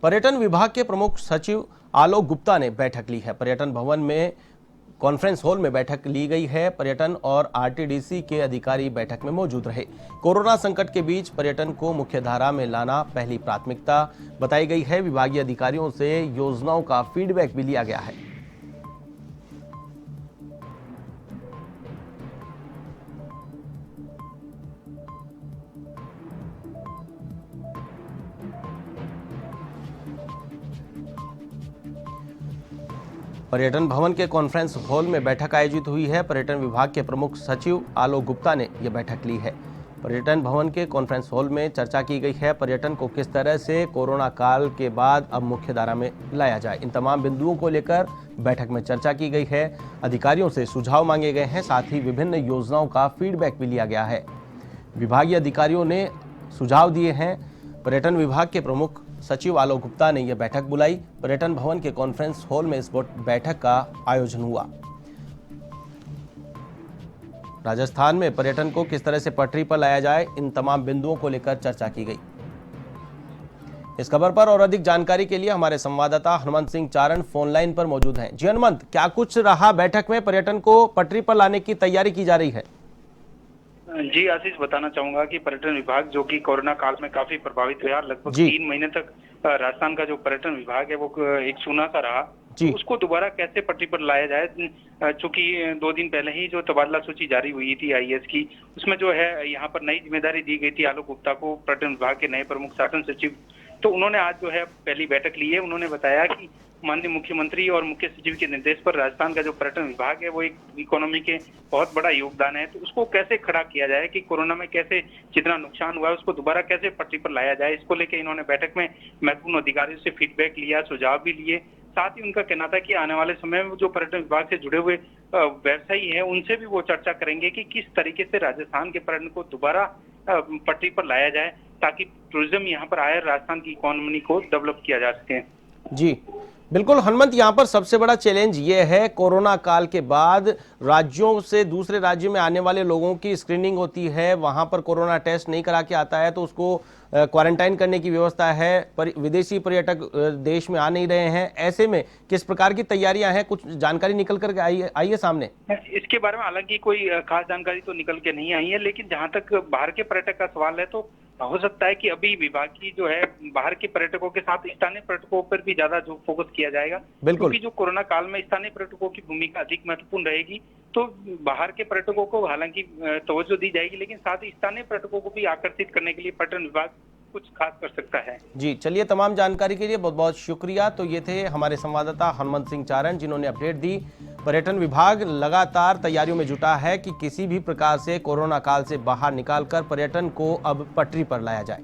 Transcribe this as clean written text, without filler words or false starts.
पर्यटन विभाग के प्रमुख सचिव आलोक गुप्ता ने बैठक ली है। पर्यटन भवन में कॉन्फ्रेंस हॉल में बैठक ली गई है। पर्यटन और आरटीडीसी के अधिकारी बैठक में मौजूद रहे। कोरोना संकट के बीच पर्यटन को मुख्यधारा में लाना पहली प्राथमिकता बताई गई है। विभागीय अधिकारियों से योजनाओं का फीडबैक भी लिया गया है। पर्यटन भवन के कॉन्फ्रेंस हॉल में बैठक आयोजित हुई है। पर्यटन विभाग के प्रमुख सचिव आलोक गुप्ता ने यह बैठक ली है। पर्यटन भवन के कॉन्फ्रेंस हॉल में चर्चा की गई है। पर्यटन को किस तरह से कोरोना काल के बाद अब मुख्यधारा में लाया जाए, इन तमाम बिंदुओं को लेकर बैठक में चर्चा की गई है। अधिकारियों से सुझाव मांगे गए हैं, साथ ही विभिन्न योजनाओं का फीडबैक भी लिया गया है। विभागीय अधिकारियों ने सुझाव दिए हैं। पर्यटन विभाग के प्रमुख सचिव आलोक गुप्ता ने यह बैठक बुलाई। पर्यटन भवन के कॉन्फ्रेंस हॉल में इस बैठक का आयोजन हुआ। राजस्थान में पर्यटन को किस तरह से पटरी पर लाया जाए, इन तमाम बिंदुओं को लेकर चर्चा की गई। इस खबर पर और अधिक जानकारी के लिए हमारे संवाददाता हनुमंत सिंह चारण फोन लाइन पर मौजूद हैं। जी हनुमंत, क्या कुछ रहा बैठक में? पर्यटन को पटरी पर लाने की तैयारी की जा रही है? जी आशीष, बताना चाहूंगा कि पर्यटन विभाग जो कि कोरोना काल में काफी प्रभावित हुआ, लगभग 3 महीने तक राजस्थान का जो पर्यटन विभाग है वो एक सूना सा रहा। तो उसको दोबारा कैसे पटरी पर लाया जाए, चूंकि 2 दिन पहले ही जो तबादला सूची जारी हुई थी आईएएस की, उसमें जो है यहाँ पर नई जिम्मेदारी दी गई थी आलोक गुप्ता को, पर्यटन विभाग के नए प्रमुख शासन सचिव। तो उन्होंने आज जो है पहली बैठक ली है। उन्होंने बताया कि माननीय मुख्यमंत्री और मुख्य सचिव के निर्देश पर राजस्थान का जो पर्यटन विभाग है वो एक इकोनॉमी के बहुत बड़ा योगदान है। तो उसको कैसे खड़ा किया जाए कि कोरोना में कैसे जितना नुकसान हुआ है उसको दोबारा कैसे पटरी पर लाया जाए, इसको लेकर इन्होंने बैठक में महत्वपूर्ण अधिकारियों से फीडबैक लिया, सुझाव भी लिए। साथ ही उनका कहना था कि आने वाले समय में जो पर्यटन विभाग से जुड़े हुए व्यवसायी है उनसे भी वो चर्चा करेंगे कि किस तरीके से राजस्थान के पर्यटन को दोबारा पटरी पर लाया जाए, ताकि टूरिज्म यहाँ पर आए, राजस्थान की इकोनॉमी को डेवलप किया जा सके। जी बिल्कुल हनुमंत, यहाँ पर सबसे बड़ा चैलेंज ये है, कोरोना काल के बाद राज्यों से दूसरे राज्य में आने वाले लोगों की स्क्रीनिंग होती है, वहां पर कोरोना टेस्ट नहीं करा के आता है तो उसको क्वारंटाइन करने की व्यवस्था है। विदेशी पर्यटक देश में आ नहीं रहे हैं। ऐसे में किस प्रकार की तैयारियां हैं, कुछ जानकारी निकल कर आई है सामने? इसके बारे में हालांकि कोई खास जानकारी तो निकल के नहीं आई है, लेकिन जहां तक बाहर के पर्यटक का सवाल है तो हो सकता है कि अभी विभाग की जो है बाहर के पर्यटकों के साथ स्थानीय पर्यटकों पर भी ज्यादा जो फोकस किया जाएगा, क्योंकि जो कोरोना काल में स्थानीय पर्यटकों की भूमिका अधिक महत्वपूर्ण रहेगी। तो बाहर के पर्यटकों को हालांकि तवज्जो दी जाएगी, लेकिन साथ ही स्थानीय पर्यटकों को भी आकर्षित करने के लिए पर्यटन विभाग कुछ खास कर सकता है। जी चलिए, तमाम जानकारी के लिए बहुत बहुत शुक्रिया। तो ये थे हमारे संवाददाता हनुमंत सिंह चारण, जिन्होंने अपडेट दी। पर्यटन विभाग लगातार तैयारियों में जुटा है कि किसी भी प्रकार से कोरोना काल से बाहर निकालकर पर्यटन को अब पटरी पर लाया जाए।